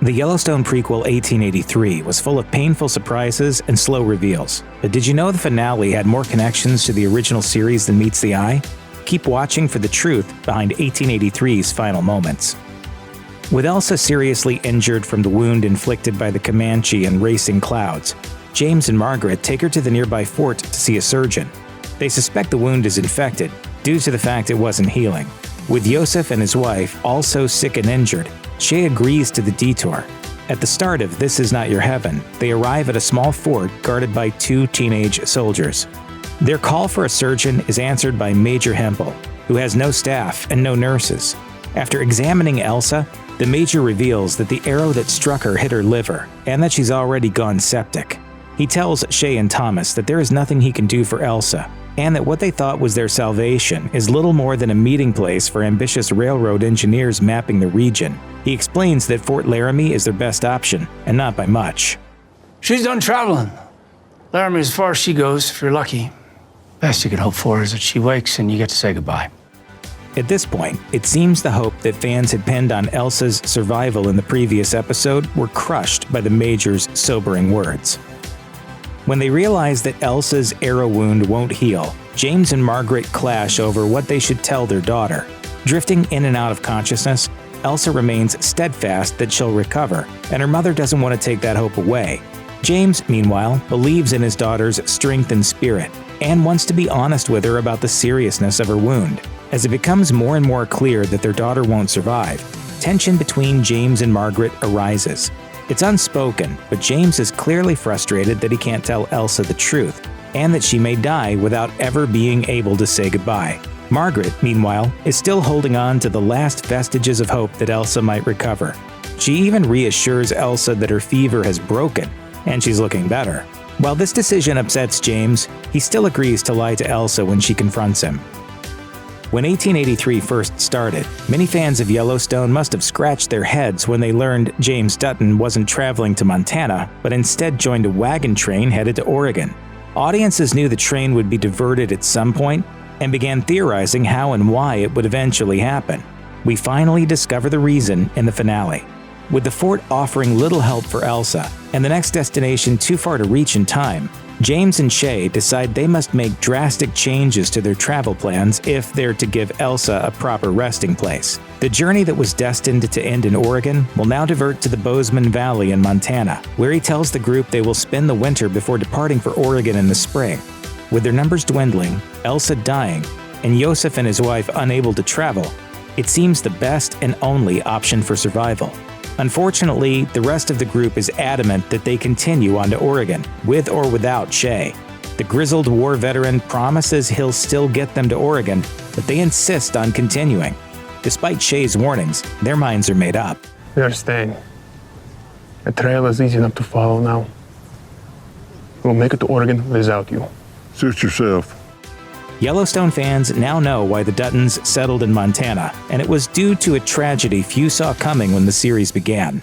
The Yellowstone prequel 1883 was full of painful surprises and slow reveals. But did you know the finale had more connections to the original series than meets the eye? Keep watching for the truth behind 1883's final moments. With Elsa seriously injured from the wound inflicted by the Comanche and racing clouds, James and Margaret take her to the nearby fort to see a surgeon. They suspect the wound is infected due to the fact it wasn't healing. With Josef and his wife also sick and injured, Shea agrees to the detour. At the start of This Is Not Your Heaven, they arrive at a small fort guarded by 2 teenage soldiers. Their call for a surgeon is answered by Major Hempel, who has no staff and no nurses. After examining Elsa, the Major reveals that the arrow that struck her hit her liver and that she's already gone septic. He tells Shea and Thomas that there is nothing he can do for Elsa, and that what they thought was their salvation is little more than a meeting place for ambitious railroad engineers mapping the region. He explains that Fort Laramie is their best option, and not by much. She's done traveling. Laramie as far as she goes, if you're lucky. Best you can hope for is that she wakes and you get to say goodbye. At this point, it seems the hope that fans had pinned on Elsa's survival in the previous episode were crushed by the Major's sobering words. When they realize that Elsa's arrow wound won't heal, James and Margaret clash over what they should tell their daughter. Drifting in and out of consciousness, Elsa remains steadfast that she'll recover, and her mother doesn't want to take that hope away. James, meanwhile, believes in his daughter's strength and spirit, and wants to be honest with her about the seriousness of her wound. As it becomes more and more clear that their daughter won't survive, tension between James and Margaret arises. It's unspoken, but James is clearly frustrated that he can't tell Elsa the truth, and that she may die without ever being able to say goodbye. Margaret, meanwhile, is still holding on to the last vestiges of hope that Elsa might recover. She even reassures Elsa that her fever has broken, and she's looking better. While this decision upsets James, he still agrees to lie to Elsa when she confronts him. When 1883 first started, many fans of Yellowstone must have scratched their heads when they learned James Dutton wasn't traveling to Montana, but instead joined a wagon train headed to Oregon. Audiences knew the train would be diverted at some point and began theorizing how and why it would eventually happen. We finally discover the reason in the finale. With the fort offering little help for Elsa and the next destination too far to reach in time, James and Shea decide they must make drastic changes to their travel plans if they're to give Elsa a proper resting place. The journey that was destined to end in Oregon will now divert to the Bozeman Valley in Montana, where he tells the group they will spend the winter before departing for Oregon in the spring. With their numbers dwindling, Elsa dying, and Josef and his wife unable to travel, it seems the best and only option for survival. Unfortunately, the rest of the group is adamant that they continue on to Oregon, with or without Shea. The grizzled war veteran promises he'll still get them to Oregon, but they insist on continuing. Despite Shea's warnings, their minds are made up. We are staying. The trail is easy enough to follow now. We'll make it to Oregon without you. Suit yourself. Yellowstone fans now know why the Duttons settled in Montana, and it was due to a tragedy few saw coming when the series began.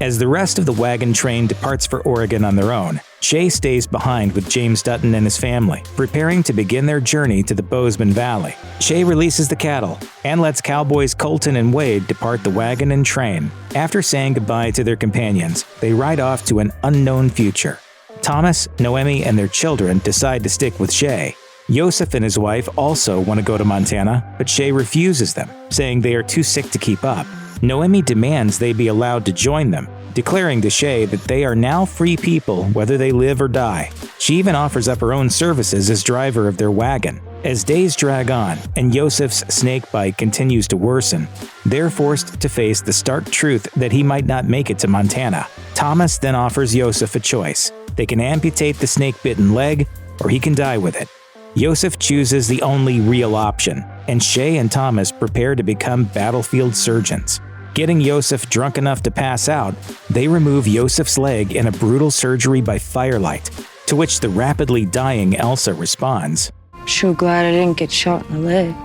As the rest of the wagon train departs for Oregon on their own, Shea stays behind with James Dutton and his family, preparing to begin their journey to the Bozeman Valley. Shea releases the cattle and lets cowboys Colton and Wade depart the wagon and train. After saying goodbye to their companions, they ride off to an unknown future. Thomas, Noemi, and their children decide to stick with Shea. Josef and his wife also want to go to Montana, but Shea refuses them, saying they are too sick to keep up. Noemi demands they be allowed to join them, declaring to Shea that they are now free people whether they live or die. She even offers up her own services as driver of their wagon. As days drag on and Josef's snake bite continues to worsen, they're forced to face the stark truth that he might not make it to Montana. Thomas then offers Josef a choice. They can amputate the snake-bitten leg, or he can die with it. Josef chooses the only real option, and Shea and Thomas prepare to become battlefield surgeons. Getting Josef drunk enough to pass out, they remove Josef's leg in a brutal surgery by firelight, to which the rapidly dying Elsa responds. Sure glad I didn't get shot in the leg.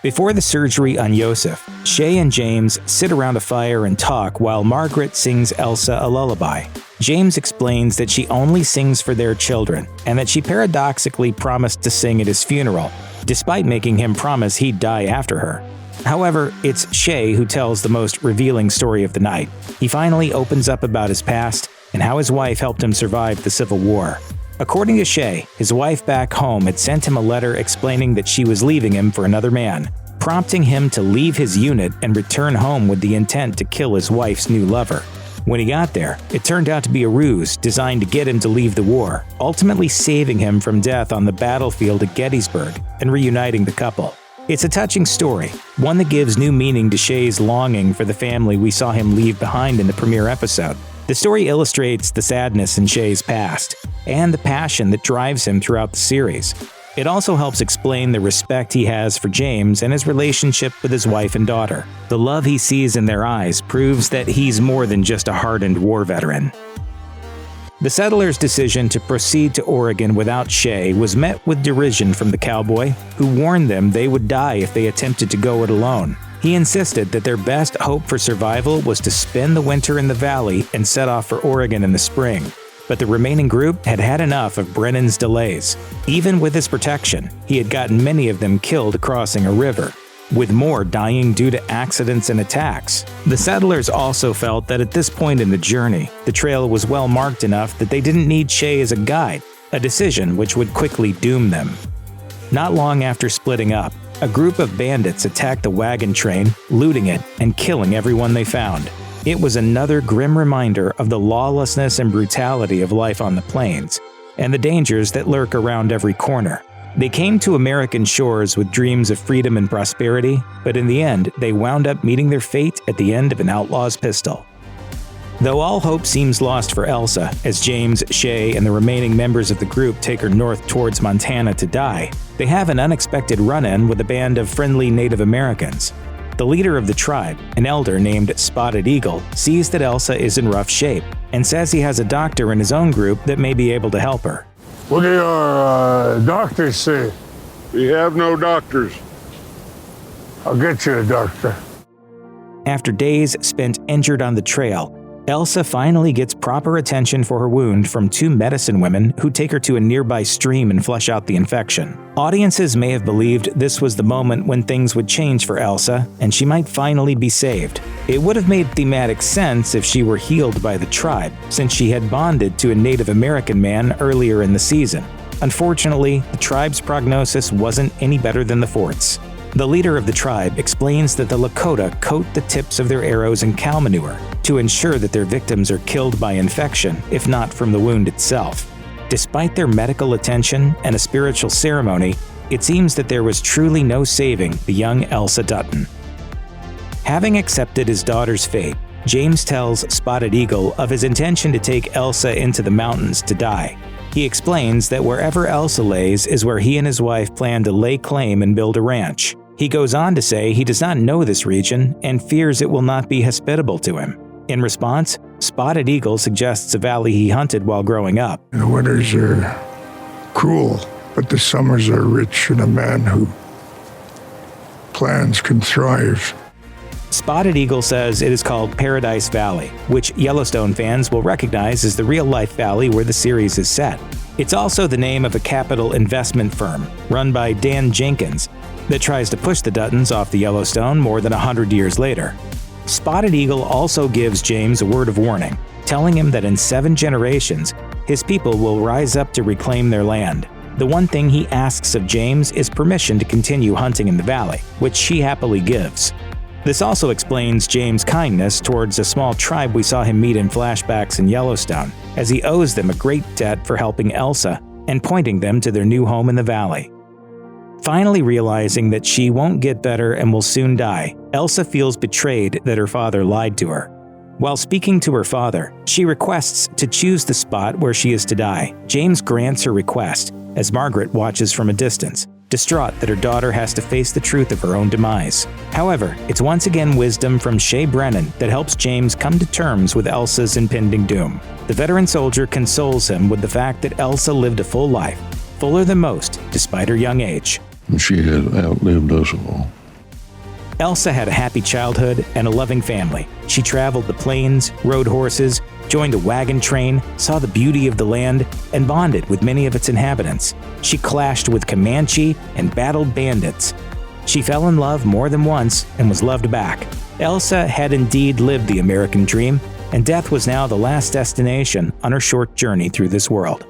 Before the surgery on Josef, Shea and James sit around a fire and talk while Margaret sings Elsa a lullaby. James explains that she only sings for their children, and that she paradoxically promised to sing at his funeral, despite making him promise he'd die after her. However, it's Shea who tells the most revealing story of the night. He finally opens up about his past and how his wife helped him survive the Civil War. According to Shea, his wife back home had sent him a letter explaining that she was leaving him for another man, prompting him to leave his unit and return home with the intent to kill his wife's new lover. When he got there, it turned out to be a ruse designed to get him to leave the war, ultimately saving him from death on the battlefield at Gettysburg and reuniting the couple. It's a touching story, one that gives new meaning to Shea's longing for the family we saw him leave behind in the premiere episode. The story illustrates the sadness in Shea's past and the passion that drives him throughout the series. It also helps explain the respect he has for James and his relationship with his wife and daughter. The love he sees in their eyes proves that he's more than just a hardened war veteran. The settlers' decision to proceed to Oregon without Shea was met with derision from the cowboy, who warned them they would die if they attempted to go it alone. He insisted that their best hope for survival was to spend the winter in the valley and set off for Oregon in the spring. But the remaining group had had enough of Brennan's delays. Even with his protection, he had gotten many of them killed crossing a river, with more dying due to accidents and attacks. The settlers also felt that at this point in the journey, the trail was well marked enough that they didn't need Shea as a guide, a decision which would quickly doom them. Not long after splitting up, a group of bandits attacked the wagon train, looting it and killing everyone they found. It was another grim reminder of the lawlessness and brutality of life on the plains, and the dangers that lurk around every corner. They came to American shores with dreams of freedom and prosperity, but in the end, they wound up meeting their fate at the end of an outlaw's pistol. Though all hope seems lost for Elsa, as James, Shea, and the remaining members of the group take her north towards Montana to die, they have an unexpected run-in with a band of friendly Native Americans. The leader of the tribe, an elder named Spotted Eagle, sees that Elsa is in rough shape and says he has a doctor in his own group that may be able to help her. What do your doctors say? We have no doctors. I'll get you a doctor. After days spent injured on the trail, Elsa finally gets proper attention for her wound from two medicine women who take her to a nearby stream and flush out the infection. Audiences may have believed this was the moment when things would change for Elsa and she might finally be saved. It would have made thematic sense if she were healed by the tribe, since she had bonded to a Native American man earlier in the season. Unfortunately, the tribe's prognosis wasn't any better than the fort's. The leader of the tribe explains that the Lakota coat the tips of their arrows in cow manure to ensure that their victims are killed by infection, if not from the wound itself. Despite their medical attention and a spiritual ceremony, it seems that there was truly no saving the young Elsa Dutton. Having accepted his daughter's fate, James tells Spotted Eagle of his intention to take Elsa into the mountains to die. He explains that wherever Elsa lays is where he and his wife plan to lay claim and build a ranch. He goes on to say he does not know this region and fears it will not be hospitable to him. In response, Spotted Eagle suggests a valley he hunted while growing up. The winters are cruel, but the summers are rich, and a man who plans can thrive. Spotted Eagle says it is called Paradise Valley, which Yellowstone fans will recognize as the real-life valley where the series is set. It's also the name of a capital investment firm, run by Dan Jenkins, that tries to push the Duttons off the Yellowstone more than 100 years later. Spotted Eagle also gives James a word of warning, telling him that in 7 generations, his people will rise up to reclaim their land. The one thing he asks of James is permission to continue hunting in the valley, which she happily gives. This also explains James' kindness towards a small tribe we saw him meet in flashbacks in Yellowstone, as he owes them a great debt for helping Elsa and pointing them to their new home in the valley. Finally realizing that she won't get better and will soon die, Elsa feels betrayed that her father lied to her. While speaking to her father, she requests to choose the spot where she is to die. James grants her request, as Margaret watches from a distance, distraught that her daughter has to face the truth of her own demise. However, it's once again wisdom from Shea Brennan that helps James come to terms with Elsa's impending doom. The veteran soldier consoles him with the fact that Elsa lived a full life, fuller than most, despite her young age. She had outlived us all. Elsa had a happy childhood and a loving family. She traveled the plains, rode horses, joined a wagon train, saw the beauty of the land, and bonded with many of its inhabitants. She clashed with Comanche and battled bandits. She fell in love more than once and was loved back. Elsa had indeed lived the American dream, and death was now the last destination on her short journey through this world.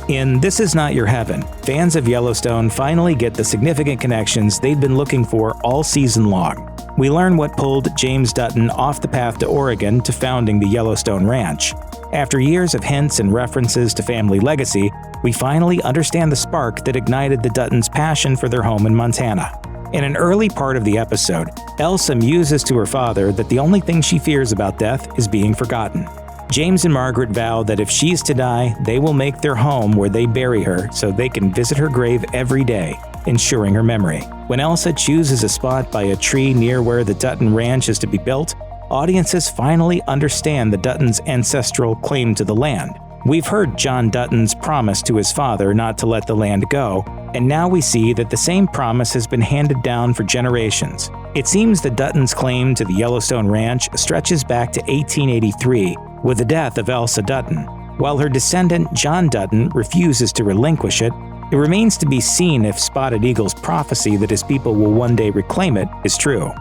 In This Is Not Your Heaven, fans of Yellowstone finally get the significant connections they've been looking for all season long. We learn what pulled James Dutton off the path to Oregon to founding the Yellowstone Ranch. After years of hints and references to family legacy, we finally understand the spark that ignited the Duttons' passion for their home in Montana. In an early part of the episode, Elsa muses to her father that the only thing she fears about death is being forgotten. James and Margaret vow that if she's to die, they will make their home where they bury her so they can visit her grave every day, ensuring her memory. When Elsa chooses a spot by a tree near where the Dutton Ranch is to be built, audiences finally understand the Duttons' ancestral claim to the land. We've heard John Dutton's promise to his father not to let the land go, and now we see that the same promise has been handed down for generations. It seems the Duttons' claim to the Yellowstone Ranch stretches back to 1883 with the death of Elsa Dutton. While her descendant John Dutton refuses to relinquish it, it remains to be seen if Spotted Eagle's prophecy that his people will one day reclaim it is true.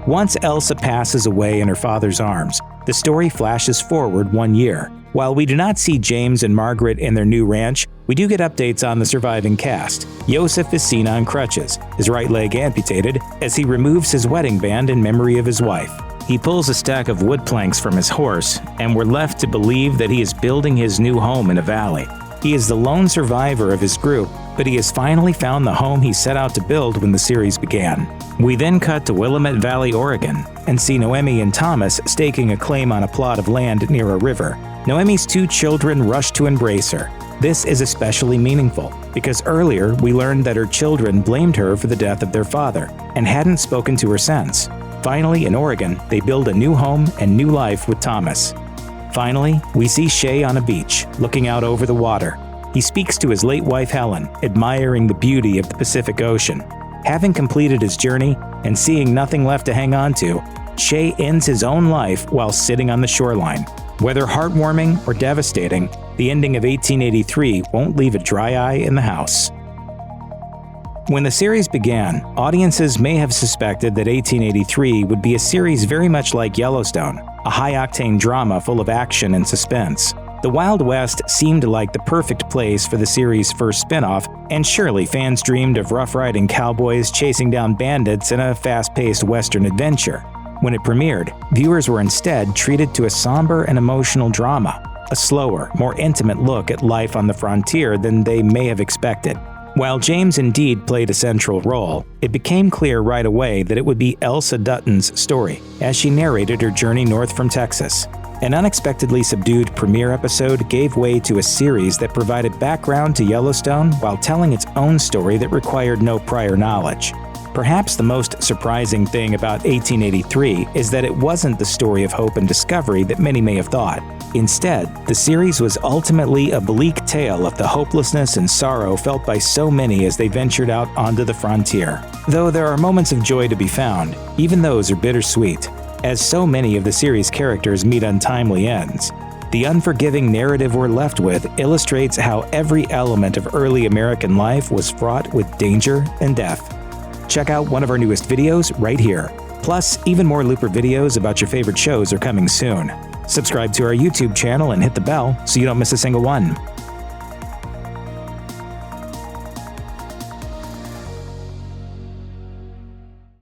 Once Elsa passes away in her father's arms, the story flashes forward 1 year. While we do not see James and Margaret in their new ranch, we do get updates on the surviving cast. Josef is seen on crutches, his right leg amputated, as he removes his wedding band in memory of his wife. He pulls a stack of wood planks from his horse, and we're left to believe that he is building his new home in a valley. He is the lone survivor of his group, but he has finally found the home he set out to build when the series began. We then cut to Willamette Valley, Oregon, and see Noemi and Thomas staking a claim on a plot of land near a river. Noemi's 2 children rush to embrace her. This is especially meaningful, because earlier we learned that her children blamed her for the death of their father, and hadn't spoken to her since. Finally, in Oregon, they build a new home and new life with Thomas. Finally, we see Shea on a beach, looking out over the water. He speaks to his late wife Helen, admiring the beauty of the Pacific Ocean. Having completed his journey and seeing nothing left to hang on to, Shea ends his own life while sitting on the shoreline. Whether heartwarming or devastating, the ending of 1883 won't leave a dry eye in the house. When the series began, audiences may have suspected that 1883 would be a series very much like Yellowstone, a high-octane drama full of action and suspense. The Wild West seemed like the perfect place for the series' first spin-off, and surely fans dreamed of rough-riding cowboys chasing down bandits in a fast-paced Western adventure. When it premiered, viewers were instead treated to a somber and emotional drama, a slower, more intimate look at life on the frontier than they may have expected. While James indeed played a central role, it became clear right away that it would be Elsa Dutton's story, as she narrated her journey north from Texas. An unexpectedly subdued premiere episode gave way to a series that provided background to Yellowstone while telling its own story that required no prior knowledge. Perhaps the most surprising thing about 1883 is that it wasn't the story of hope and discovery that many may have thought. Instead, the series was ultimately a bleak tale of the hopelessness and sorrow felt by so many as they ventured out onto the frontier. Though there are moments of joy to be found, even those are bittersweet, as so many of the series' characters meet untimely ends. The unforgiving narrative we're left with illustrates how every element of early American life was fraught with danger and death. Check out one of our newest videos right here. Plus, even more Looper videos about your favorite shows are coming soon. Subscribe to our YouTube channel and hit the bell so you don't miss a single one.